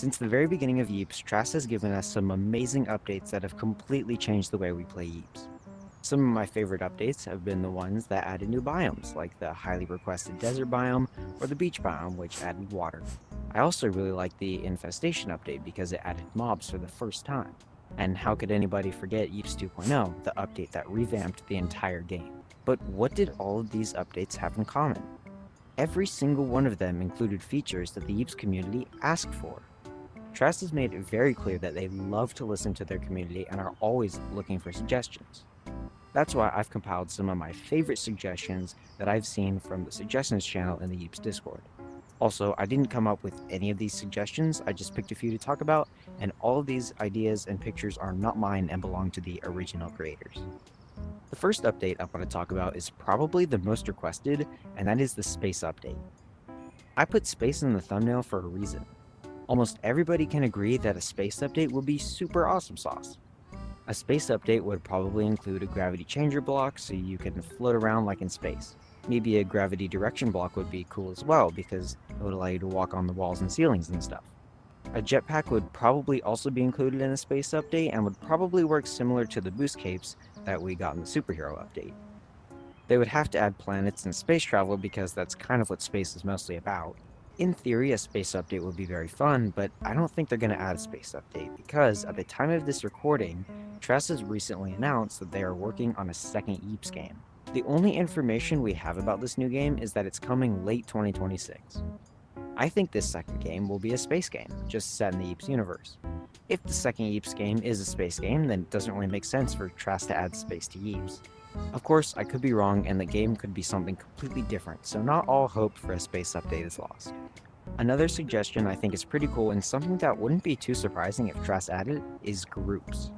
Since the very beginning of Yeeps, Trask has given us some amazing updates that have completely changed the way we play Yeeps. Some of my favorite updates have been the ones that added new biomes, like the highly requested desert biome or the beach biome, which added water. I also really like the infestation update because it added mobs for the first time. And how could anybody forget Yeeps 2.0, the update that revamped the entire game? But what did all of these updates have in common? Every single one of them included features that the Yeeps community asked for. Trask has made it very clear that they love to listen to their community and are always looking for suggestions. That's why I've compiled some of my favorite suggestions that I've seen from the suggestions channel in the Yeeps Discord. Also, I didn't come up with any of these suggestions, I just picked a few to talk about, and all of these ideas and pictures are not mine and belong to the original creators. The first update I want to talk about is probably the most requested, and that is the space update. I put space in the thumbnail for a reason. Almost everybody can agree that a space update would be super awesome sauce. A space update would probably include a gravity changer block so you can float around like in space. Maybe a gravity direction block would be cool as well because it would allow you to walk on the walls and ceilings and stuff. A jetpack would probably also be included in a space update and would probably work similar to the boost capes that we got in the superhero update. They would have to add planets and space travel because that's kind of what space is mostly about. In theory, a space update would be very fun, but I don't think they're going to add a space update because at the time of this recording, Trask has recently announced that they are working on a second Yeeps game. The only information we have about this new game is that it's coming late 2026. I think this second game will be a space game, just set in the Yeeps universe. If the second Yeeps game is a space game, then it doesn't really make sense for Trask to add space to Yeeps. Of course, I could be wrong and the game could be something completely different, so not all hope for a space update is lost. Another suggestion I think is pretty cool and something that wouldn't be too surprising if Trask added is groups.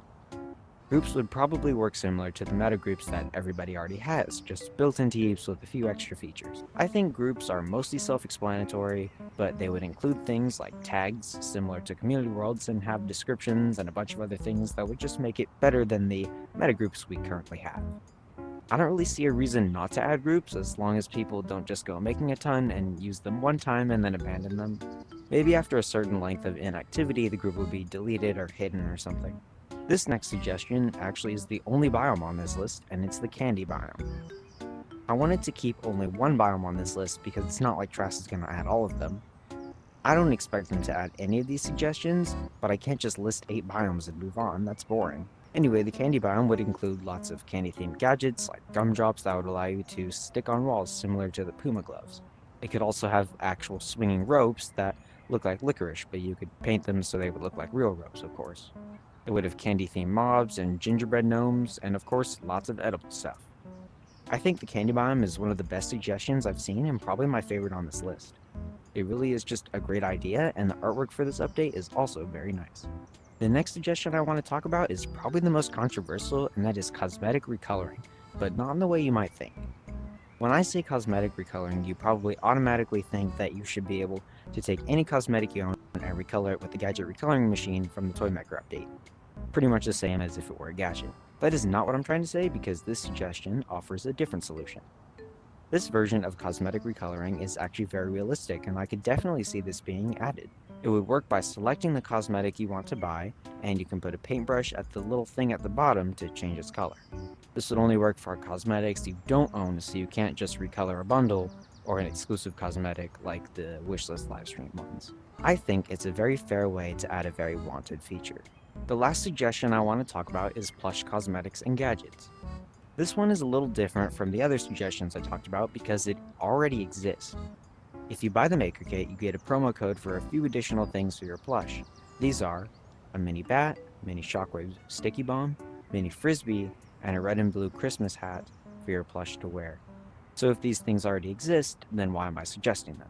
Groups would probably work similar to the meta groups that everybody already has, just built into Yeeps with a few extra features. I think groups are mostly self-explanatory, but they would include things like tags similar to community worlds and have descriptions and a bunch of other things that would just make it better than the meta groups we currently have. I don't really see a reason not to add groups as long as people don't just go making a ton and use them one time and then abandon them. Maybe after a certain length of inactivity, the group will be deleted or hidden or something. This next suggestion actually is the only biome on this list, and it's the candy biome. I wanted to keep only one biome on this list because it's not like Trask is going to add all of them. I don't expect them to add any of these suggestions, but I can't just list 8 biomes and move on, that's boring. Anyway, the candy biome would include lots of candy-themed gadgets like gumdrops that would allow you to stick on walls similar to the Puma gloves. It could also have actual swinging ropes that look like licorice, but you could paint them so they would look like real ropes, of course. It would have candy-themed mobs and gingerbread gnomes, and of course, lots of edible stuff. I think the candy biome is one of the best suggestions I've seen and probably my favorite on this list. It really is just a great idea, and the artwork for this update is also very nice. The next suggestion I want to talk about is probably the most controversial, and that is cosmetic recoloring, but not in the way you might think. When I say cosmetic recoloring, you probably automatically think that you should be able to take any cosmetic you own and recolor it with the gadget recoloring machine from the Toy Maker update. Pretty much the same as if it were a gadget. That is not what I'm trying to say because this suggestion offers a different solution. This version of cosmetic recoloring is actually very realistic, and I could definitely see this being added. It would work by selecting the cosmetic you want to buy, and you can put a paintbrush at the little thing at the bottom to change its color. This would only work for cosmetics you don't own, so you can't just recolor a bundle or an exclusive cosmetic like the wishlist livestream ones. I think it's a very fair way to add a very wanted feature. The last suggestion I want to talk about is Plush cosmetics and gadgets. This one is a little different from the other suggestions I talked about because it already exists. If you buy the Maker Kit, you get a promo code for a few additional things for your plush. These are a mini bat, mini shockwave sticky bomb, mini frisbee, and a red and blue Christmas hat for your plush to wear. So if these things already exist, then why am I suggesting them?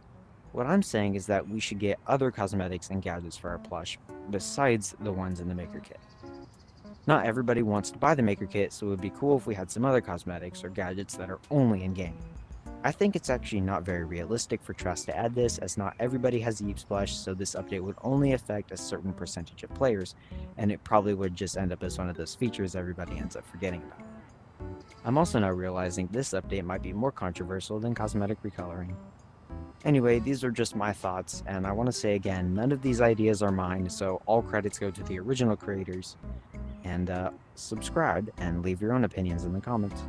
What I'm saying is that we should get other cosmetics and gadgets for our plush besides the ones in the Maker Kit. Not everybody wants to buy the Maker Kit, so it would be cool if we had some other cosmetics or gadgets that are only in-game. I think it's actually not very realistic for Trask to add this, as not everybody has Yeeps Plush, so this update would only affect a certain percentage of players, and it probably would just end up as one of those features everybody ends up forgetting about. I'm also now realizing this update might be more controversial than cosmetic recoloring. Anyway, these are just my thoughts, and I want to say again, none of these ideas are mine, so all credits go to the original creators. And subscribe and leave your own opinions in the comments.